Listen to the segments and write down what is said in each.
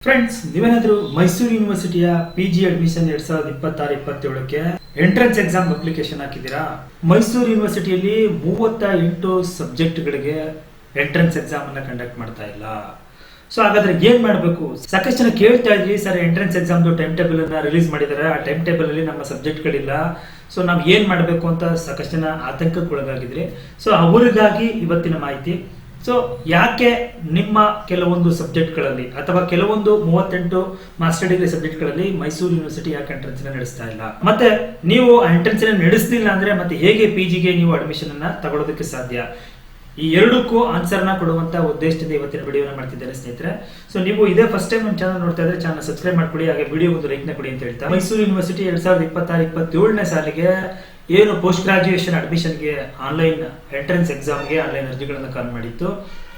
Friends, ನೀವೇನಾದ್ರೂ ಮೈಸೂರು ಯೂನಿವರ್ಸಿಟಿಯ PG admission 2026-27ಕ್ಕೆ ಎಂಟ್ರೆನ್ಸ್ ಎಕ್ಸಾಮ್ ಅಪ್ಲಿಕೇಶನ್ ಹಾಕಿದ್ದೀರಾ? ಮೈಸೂರು ಯೂನಿವರ್ಸಿಟಿಯಲ್ಲಿ 38 ಸಬ್ಜೆಕ್ಟ್ಗಳಿಗೆ ಎಂಟ್ರೆನ್ಸ್ ಎಕ್ಸಾಮ್ ಅನ್ನ ಕಂಡಕ್ಟ್ ಮಾಡ್ತಾ ಇಲ್ಲ. ಸೊ ಹಾಗಾದ್ರೆ ಏನ್ ಮಾಡಬೇಕು? ಸಾಕಷ್ಟು ಜನ ಕೇಳ್ತಾ ಇದ್ರಿ, sir entrance exam time table ಅನ್ನ ರಿಲೀಸ್ ಮಾಡಿದ್ದಾರೆ, ಆ ಟೈಮ್ ಟೇಬಲ್ ಅಲ್ಲಿ ನಮ್ಮ ಸಬ್ಜೆಕ್ಟ್ ಗಳಿಲ್ಲ, ಸೊ ನಾವ್ ಏನ್ ಮಾಡಬೇಕು ಅಂತ ಸಾಕಷ್ಟು ಜನ ಆತಂಕಕ್ಕೆ ಒಳಗಾಗಿದ್ರಿ. ಸೊ ಅವರಿಗಾಗಿ ಇವತ್ತಿನ ಮಾಹಿತಿ. ಸೊ ಯಾಕೆ ನಿಮ್ಮ ಕೆಲವೊಂದು ಸಬ್ಜೆಕ್ಟ್ಗಳಲ್ಲಿ ಅಥವಾ ಕೆಲವೊಂದು 38 ಮಾಸ್ಟರ್ ಡಿಗ್ರಿ ಸಬ್ಜೆಕ್ಟ್ಗಳಲ್ಲಿ ಮೈಸೂರು ಯೂನಿವರ್ಸಿಟಿ ಯಾಕೆ ಎಂಟ್ರೆನ್ಸ್ ನಡೆಸ್ತಾ ಇಲ್ಲ, ಮತ್ತೆ ನೀವು ಎಂಟ್ರೆನ್ಸ್ ನಡೆಸಲಿಲ್ಲ ಅಂದ್ರೆ ಮತ್ತೆ ಹೇಗೆ PGಗೆ ನೀವು ಅಡ್ಮಿಷನ್ ಅನ್ನ ತಗೊಳ್ಳೋದಕ್ಕೆ ಸಾಧ್ಯ? ಈ ಎರಡಕ್ಕೂ ಆನ್ಸರ್ ನ ಕೊಡುವಂತ ಉದ್ದೇಶದಿಂದ ಇವತ್ತಿನ ವಿಡಿಯೋನ ಮಾಡ್ತಿದ್ದಾರೆ ಸ್ನೇಹಿತರೆ. ಸೊ ನೀವು ಇದೇ ಫಸ್ಟ್ ಟೈಮ್ ನಮ್ಮ ಚಾನಲ್ ನೋಡ್ತಾ ಇದ್ರೆ ಚಾನಲ್ ಸಬ್ಸ್ಕ್ರೈಬ್ ಮಾಡ್ಕೊಳ್ಳಿ, ಹಾಗೆ ವಿಡಿಯೋ ಒಂದು ಲೈಕ್ ನ ಕೊಡಿ ಅಂತ ಹೇಳ್ತಾ, ಮೈಸೂರು ಯೂನಿವರ್ಸಿಟಿ 2026-27ನೇ ಸಾಲಿಗೆ ಏನು ಪೋಸ್ಟ್ ಗ್ರಾಜುಯೇಷನ್ ಅಡ್ಮಿಷನ್ಗೆ ಆನ್ಲೈನ್ ಎಂಟ್ರೆನ್ಸ್ ಎಕ್ಸಾಮ್ಗೆ ಆನ್ಲೈನ್ ಅರ್ಜಿಗಳನ್ನ ಕಾಲ್ ಮಾಡಿತ್ತು.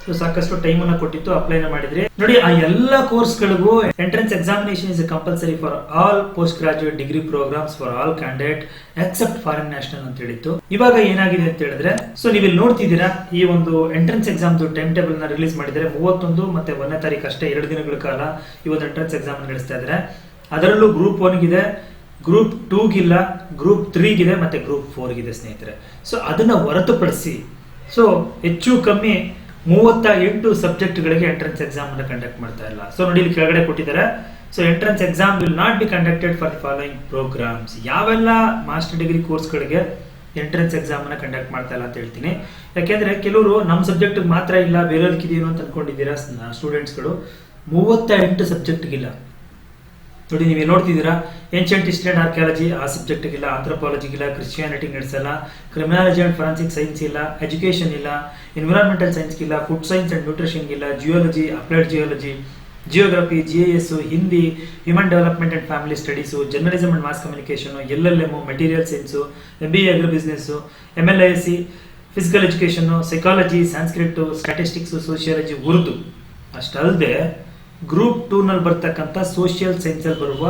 ಸೊ ಸಾಕಷ್ಟು ಟೈಮ್ ಅನ್ನ ಕೊಟ್ಟಿತ್ತು, ಅಪ್ಲೈನ ಮಾಡಿದ್ರಿ. ನೋಡಿ, ಆ ಎಲ್ಲ ಕೋರ್ಸ್ಗಳಿಗೂ entrance examination is compulsory for all post graduate degree programs for all candidate except foreign national ಅಂತ ಹೇಳಿತ್ತು. ಇವಾಗ ಏನಾಗಿದೆ ಅಂತ ಹೇಳಿದ್ರೆ, ಸೊ ನೀವು ಇಲ್ಲಿ ನೋಡ್ತಿದ್ದೀರಾ, ಈ ಒಂದು ಎಂಟ್ರೆನ್ಸ್ ಎಕ್ಸಾಮ್ ಟೈಮ್ ಟೇಬಲ್ ನ ರಿಲೀಸ್ ಮಾಡಿದರೆ 31 ಮತ್ತೆ 1ನೇ ತಾರೀಕು ಅಷ್ಟೇ, 2 ದಿನಗಳ ಕಾಲ ಈ ಒಂದು ಎಂಟ್ರೆನ್ಸ್ ಎಕ್ಸಾಮ್ ನಡೆಸ್ತಾ ಇದ್ದಾರೆ. ಅದರಲ್ಲೂ ಗ್ರೂಪ್ 1 ಗಿದೆ, ಗ್ರೂಪ್ 2 ಗಿಲ್ಲ, ಗ್ರೂಪ್ 3 ಗಿದೆ, ಮತ್ತೆ ಗ್ರೂಪ್ 4 ಗಿದೆ ಸ್ನೇಹಿತರೆ. ಸೊ ಅದನ್ನ ಹೊರತುಪಡಿಸಿ ಸೊ ಹೆಚ್ಚು ಕಮ್ಮಿ 38 ಸಬ್ಜೆಕ್ಟ್ಗಳಿಗೆ ಎಂಟ್ರೆನ್ಸ್ ಎಕ್ಸಾಮ್ ಅನ್ನು ಕಂಡಕ್ಟ್ ಮಾಡ್ತಾ ಇಲ್ಲ. ಸೊ ನೋಡಿ, ಇಲ್ಲಿ ಕೆಳಗಡೆ ಕೊಟ್ಟಿದ್ದಾರೆ. So entrance exam will not be conducted for the following programmes. ಯಾವೆಲ್ಲ ಮಾಸ್ಟರ್ ಡಿಗ್ರಿ ಕೋರ್ಸ್ಗಳಿಗೆ ಎಂಟ್ರೆನ್ಸ್ ಎಕ್ಸಾಮ್ ಅನ್ನ ಕಂಡಕ್ಟ್ ಮಾಡ್ತಾ ಇಲ್ಲ ಅಂತ ಹೇಳ್ತೀನಿ. ಯಾಕೆಂದ್ರೆ ಕೆಲವರು ನಮ್ಮ ಸಬ್ಜೆಕ್ಟ್ ಮಾತ್ರ ಇಲ್ಲ, ಬೇರೆಯವ್ರಿಗೆ ಇದೆಯೋ ಅಂತ ಅನ್ಕೊಂಡಿದ್ದೀರಾ ಸ್ಟೂಡೆಂಟ್ಸ್ಗಳು. 38 ಸಬ್ಜೆಕ್ಟ್ಗಿಲ್ಲ. ನೋಡಿ, ನೀವು ನೋಡ್ತಿದ್ದೀರಾ, ಏನ್ಷಿಯಂಟ್ ಹಿಸ್ಟರಿ ಅಂಡ್ ಆರ್ಕಿಯಾಲಜಿ ಆ ಸಬ್ಜೆಕ್ಟ್ ಇಲ್ಲ, ಆಂಥ್ರೋಪಾಲಜಿ ಇಲ್ಲ, ಕ್ರಿಶ್ಚಿಯಾನಿಟಿ ನಡೆಸಲ್ಲ, ಕ್ರಿಮಿನಾಲಜಿ ಅಂಡ್ ಫಾರೆನ್ಸಿಕ್ ಸೈನ್ಸ್ ಇಲ್ಲ, ಎಜುಕೇಶನ್ ಇಲ್ಲ, ಎನ್ವಿರಾನ್ಮೆಂಟಲ್ ಸೈನ್ಸ್ ಇಲ್ಲ, ಫುಡ್ ಸೈನ್ಸ್ ಅಂಡ್ ನ್ಯೂಟ್ರಿಷನ್ ಇಲ್ಲ, geology, applied geology, geography, GIS, Hindi, human development and family studies, journalism and mass communication, LLM, material science, MBA agri business, MLISC, physical education, psychology, Sanskrit, statistics, sociology, Urdu. ಅಷ್ಟಲ್ಲದೆ group 2 ನಲ್ಲಿ ಬರ್ತಕ್ಕಂಥ social science ಅಲ್ಲಿ ಬರುವ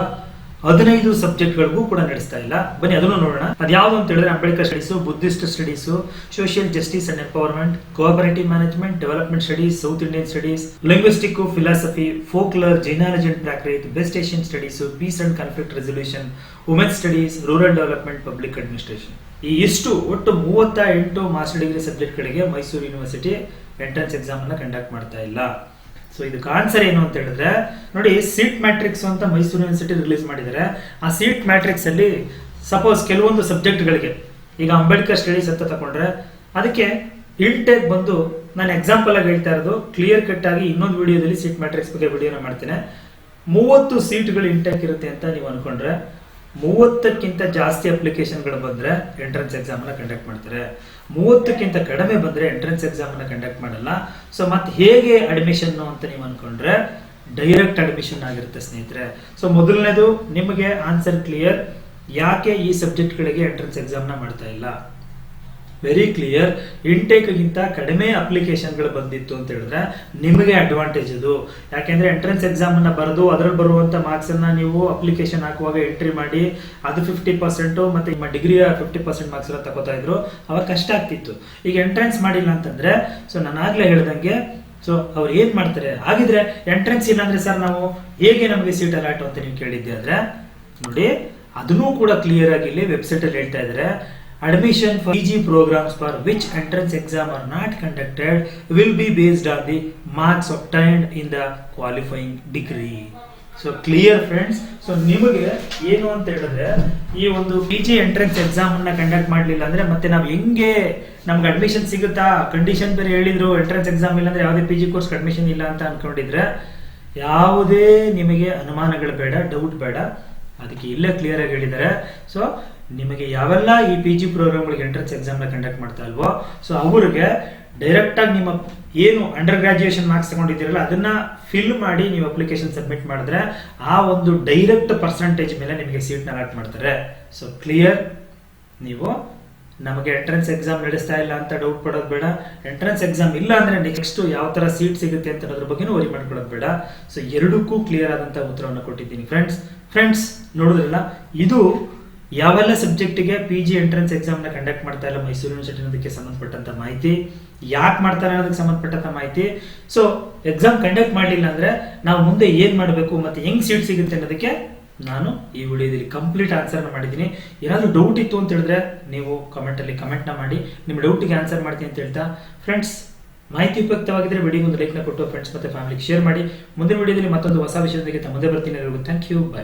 15 ಸಬ್ಜೆಕ್ಟ್ಗಳಿಗೂ ಕೂಡ ನಡೆಸ್ತಾ ಇಲ್ಲ. ಬನ್ನಿ ಅದನ್ನು ನೋಡೋಣ. ಅದ್ಯಾವುದು ಅಂತ ಹೇಳಿದ್ರೆ, Ambedkar studies, Buddhist studies, social justice and empowerment, cooperative management, development studies, South Indian studies, linguistic, philosophy, folklore, Jainology and Prakrit, west Asian studies, peace and conflict resolution, women studies, rural development, public administration. ಈ ಇಷ್ಟು ಒಟ್ಟು 38 master degree ಸಬ್ಜೆಕ್ಟ್ಗಳಿಗೆ Mysuru university entrance exam ಅನ್ನ conduct ಮಾಡ್ತಾ ಇಲ್ಲ. So ಇದಕ್ಕೆ answer ಏನು ಅಂತ ಹೇಳಿದ್ರೆ, ನೋಡಿ, ಸೀಟ್ ಮ್ಯಾಟ್ರಿಕ್ಸ್ ಅಂತ ಮೈಸೂರು ಯೂನಿವರ್ಸಿಟಿ ರಿಲೀಸ್ ಮಾಡಿದ್ದಾರೆ. ಆ ಸೀಟ್ ಮ್ಯಾಟ್ರಿಕ್ಸ್ ಅಲ್ಲಿ ಸಪೋಸ್ ಕೆಲವೊಂದು ಸಬ್ಜೆಕ್ಟ್ಗಳಿಗೆ, ಈಗ ಅಂಬೇಡ್ಕರ್ ಸ್ಟಡೀಸ್ ಅಂತ ತಗೊಂಡ್ರೆ ಅದಕ್ಕೆ ಇಂಟೇಕ್ ಬಂದು, ನಾನು ಎಕ್ಸಾಂಪಲ್ ಆಗಿ ಹೇಳ್ತಾ ಇರೋದು, ಕ್ಲಿಯರ್ ಕಟ್ ಆಗಿ ಇನ್ನೊಂದು ವಿಡಿಯೋದಲ್ಲಿ ಸೀಟ್ ಮ್ಯಾಟ್ರಿಕ್ಸ್ ಬಗ್ಗೆ ವಿಡಿಯೋನ ಮಾಡ್ತೇನೆ. 30 ಸೀಟ್ಗಳು ಇಂಟೇಕ್ ಇರುತ್ತೆ ಅಂತ ನೀವು ಅನ್ಕೊಂಡ್ರೆ 30ಕ್ಕಿಂತ ಜಾಸ್ತಿ ಅಪ್ಲಿಕೇಶನ್ಗಳು ಬಂದ್ರೆ ಎಂಟ್ರೆನ್ಸ್ ಎಕ್ಸಾಮ್ ಅನ್ನ ಕಂಡಕ್ಟ್ ಮಾಡ್ತಾರೆ. 30ಕ್ಕಿಂತ ಕಡಿಮೆ ಬಂದ್ರೆ ಎಂಟ್ರೆನ್ಸ್ ಎಕ್ಸಾಮ್ ಅನ್ನ ಕಂಡಕ್ಟ್ ಮಾಡಲ್ಲ. ಸೊ ಮತ್ತೆ ಹೇಗೆ ಅಡ್ಮಿಷನ್ ಅಂತ ನೀವು ಅನ್ಕೊಂಡ್ರೆ ಡೈರೆಕ್ಟ್ ಅಡ್ಮಿಷನ್ ಆಗಿರುತ್ತೆ ಸ್ನೇಹಿತರೆ. ಸೊ ಮೊದಲನೇದು ನಿಮಗೆ ಆನ್ಸರ್ ಕ್ಲಿಯರ್, ಯಾಕೆ ಈ ಸಬ್ಜೆಕ್ಟ್ ಗಳಿಗೆ ಎಂಟ್ರೆನ್ಸ್ ಎಕ್ಸಾಮ್ ನ ಮಾಡ್ತಾ ಇಲ್ಲ. ವೆರಿ ಕ್ಲಿಯರ್, ಇಂಟೇಕ್ ಗಿಂತ ಕಡಿಮೆ ಅಪ್ಲಿಕೇಶನ್ ಗಳು ಬಂದಿತ್ತು ಅಂತ ಹೇಳಿದ್ರೆ ನಿಮಗೆ ಅಡ್ವಾಂಟೇಜ್ ಅದು. ಯಾಕೆಂದ್ರೆ ಎಂಟ್ರೆನ್ಸ್ ಎಕ್ಸಾಮ್ ಅನ್ನ ಬರೆದು ಅದರಲ್ಲಿ ಬರುವಂತ ಮಾರ್ಕ್ಸ್ ಅನ್ನ ನೀವು ಅಪ್ಲಿಕೇಶನ್ ಹಾಕುವಾಗ ಎಂಟ್ರಿ ಮಾಡಿ ಅದು 50% ಮತ್ತೆ ನಿಮ್ಮ ಡಿಗ್ರಿಯ 50% ಮಾರ್ಕ್ಸ್ ಎಲ್ಲ ತಗೋತಾ ಇದ್ರು, ಅವಾಗ ಕಷ್ಟ ಆಗ್ತಿತ್ತು. ಈಗ ಎಂಟ್ರೆನ್ಸ್ ಮಾಡಿಲ್ಲ ಅಂತಂದ್ರೆ, ಸೊ ನಾನು ಆಗ್ಲೇ ಹೇಳ್ದಂಗೆ, ಸೊ ಅವ್ರು ಏನ್ ಮಾಡ್ತಾರೆ, ಹಾಗಿದ್ರೆ ಎಂಟ್ರೆನ್ಸ್ ಇಲ್ಲ ಅಂದ್ರೆ ಸರ್ ನಾವು ಹೇಗೆ ನಮಗೆ ಸೀಟ್ ಅಲಾಟ್ ಅಂತ ನೀವು ಕೇಳಿದ್ದೆ ಆದ್ರೆ, ನೋಡಿ ಅದನ್ನೂ ಕೂಡ ಕ್ಲಿಯರ್ ಆಗಿ ಇಲ್ಲಿ ವೆಬ್ಸೈಟ್ ಅಲ್ಲಿ ಹೇಳ್ತಾ ಇದ್ದಾರೆ. Admission for PG programs for which entrance exam are not conducted will be based on the marks obtained in the qualifying degree. So clear friends. So ನಿಮಗೆ ಏನು ಅಂತ ಹೇಳಿದ್ರೆ, ಈ ಒಂದು PG ಎಂಟ್ರೆನ್ಸ್ ಎಕ್ಸಾಮ್ ಅನ್ನ ಕಂಡಕ್ಟ್ ಮಾಡಲಿಲ್ಲ ಅಂದ್ರೆ ಮತ್ತೆ ನಾವು ಹೆಂಗೆ ನಮ್ಗೆ ಅಡ್ಮಿಷನ್ ಸಿಗುತ್ತಾ? ಕಂಡೀಷನ್ ಬೇರೆ ಹೇಳಿದ್ರು, ಎಂಟ್ರೆನ್ಸ್ ಎಕ್ಸಾಮ್ ಇಲ್ಲ ಅಂದ್ರೆ ಯಾವುದೇ PG ಕೋರ್ಸ್ ಅಡ್ಮಿಷನ್ ಇಲ್ಲ ಅಂತ ಅನ್ಕೊಂಡಿದ್ರೆ ಯಾವುದೇ ನಿಮಗೆ ಅನುಮಾನಗಳು ಬೇಡ, ಡೌಟ್ ಬೇಡ. ಅದಕ್ಕೆ ಇಲ್ಲೇ ಕ್ಲಿಯರ್ ಆಗಿ ಹೇಳಿದ್ದಾರೆ. ಸೊ ನಿಮಗೆ ಯಾವೆಲ್ಲ ಈ PG ಪ್ರೋಗ್ರಾಮ್ಗಳಿಗೆ ಎಂಟ್ರೆನ್ಸ್ ಎಕ್ಸಾಮ್ ನ ಕಂಡಕ್ಟ್ ಮಾಡ್ತಾ ಇಲ್ವೋ, ಸೊ ಅವ್ರಿಗೆ ಡೈರೆಕ್ಟ್ ಆಗಿ ನಿಮ್ಮ ಏನು ಅಂಡರ್ ಗ್ರಾಜುಯೇಷನ್ ಮಾರ್ಕ್ಸ್ ತಗೊಂಡಿದ್ದೀರಲ್ಲ ಅದನ್ನ ಫಿಲ್ ಮಾಡಿ ನೀವು ಅಪ್ಲಿಕೇಶನ್ ಸಬ್ಮಿಟ್ ಮಾಡಿದ್ರೆ ಆ ಒಂದು ಡೈರೆಕ್ಟ್ ಪರ್ಸೆಂಟೇಜ್ ಮೇಲೆ ನಿಮಗೆ ಸೀಟ್ ಅಲಾಟ್ ಮಾಡ್ತಾರೆ. ಸೊ ಕ್ಲಿಯರ್, ನೀವು ನಮಗೆ ಎಂಟ್ರೆನ್ಸ್ ಎಕ್ಸಾಮ್ ನಡೆಸ್ತಾ ಇಲ್ಲ ಅಂತ ಡೌಟ್ ಪಡೋದು ಬೇಡ. ಎಂಟ್ರೆನ್ಸ್ ಎಕ್ಸಾಮ್ ಇಲ್ಲ ಅಂದ್ರೆ ನೆಕ್ಸ್ಟ್ ಯಾವ ತರ ಸೀಟ್ ಸಿಗುತ್ತೆ ಅಂತ ಅದ್ರ ಬಗ್ಗೆನೂ ವರಿ ಮಾಡ್ಕೊಳ್ಳೋದು ಬೇಡ. ಸೊ ಎರಡಕ್ಕೂ ಕ್ಲಿಯರ್ ಆದಂತ ಉತ್ತರವನ್ನು ಕೊಟ್ಟಿದ್ದೀನಿ ಫ್ರೆಂಡ್ಸ್. ನೋಡಿದ್ರಲ್ಲ, ಇದು ಯಾವೆಲ್ಲ ಸಬ್ಜೆಕ್ಟಿಗೆ PG ಎಂಟ್ರೆನ್ಸ್ ಎಕ್ಸಾಮ್ ನ ಕಂಡಕ್ಟ್ ಮಾಡ್ತಾ ಇಲ್ಲ ಮೈಸೂರು ಯೂನಿವರ್ಸಿಟಿ ಅನ್ನೋದಕ್ಕೆ ಸಂಬಂಧಪಟ್ಟಂತ ಮಾಹಿತಿ, ಯಾಕೆ ಮಾಡ್ತಾರೆ ಅನ್ನೋದಕ್ಕೆ ಸಂಬಂಧಪಟ್ಟಂತ ಮಾಹಿತಿ. ಸೊ ಎಕ್ಸಾಮ್ ಕಂಡಕ್ಟ್ ಮಾಡಲಿಲ್ಲ ಅಂದ್ರೆ ನಾವು ಮುಂದೆ ಏನ್ ಮಾಡಬೇಕು ಮತ್ತೆ ಹೆಂಗ್ ಸೀಟ್ ಸಿಗುತ್ತೆ ಅನ್ನೋದಕ್ಕೆ ನಾನು ಈ ವಿಡಿಯೋದಲ್ಲಿ ಕಂಪ್ಲೀಟ್ ಆನ್ಸರ್ ಮಾಡಿದ್ದೀನಿ. ಏನಾದ್ರು ಡೌಟ್ ಇತ್ತು ಅಂತ ಹೇಳಿದ್ರೆ ನೀವು ಕಮೆಂಟ್ ಅಲ್ಲಿ ಕಮೆಂಟ್ ನ ಮಾಡಿ, ನಿಮ್ಮ ಡೌಟ್ಗೆ ಆನ್ಸರ್ ಮಾಡ್ತೀನಿ ಅಂತ ಹೇಳ್ತಾ ಫ್ರೆಂಡ್ಸ್, ಮಾಹಿತಿ ಉಪಯುಕ್ತವಾಗಿದ್ರೆ ವಿಡಿಯೋ ಒಂದು ಲೈಕ್ ನ ಕೊಟ್ಟು ಫ್ರೆಂಡ್ಸ್ ಮತ್ತೆ ಫ್ಯಾಮಿಲಿಗೆ ಶೇರ್ ಮಾಡಿ. ಮುಂದಿನ ವಿಡಿಯೋದಲ್ಲಿ ಮತ್ತೊಂದು ಹೊಸ ವಿಷಯದೊಂದಿಗೆ ಮುಂದೆ ಬರ್ತೀನಿ. Thank you, by.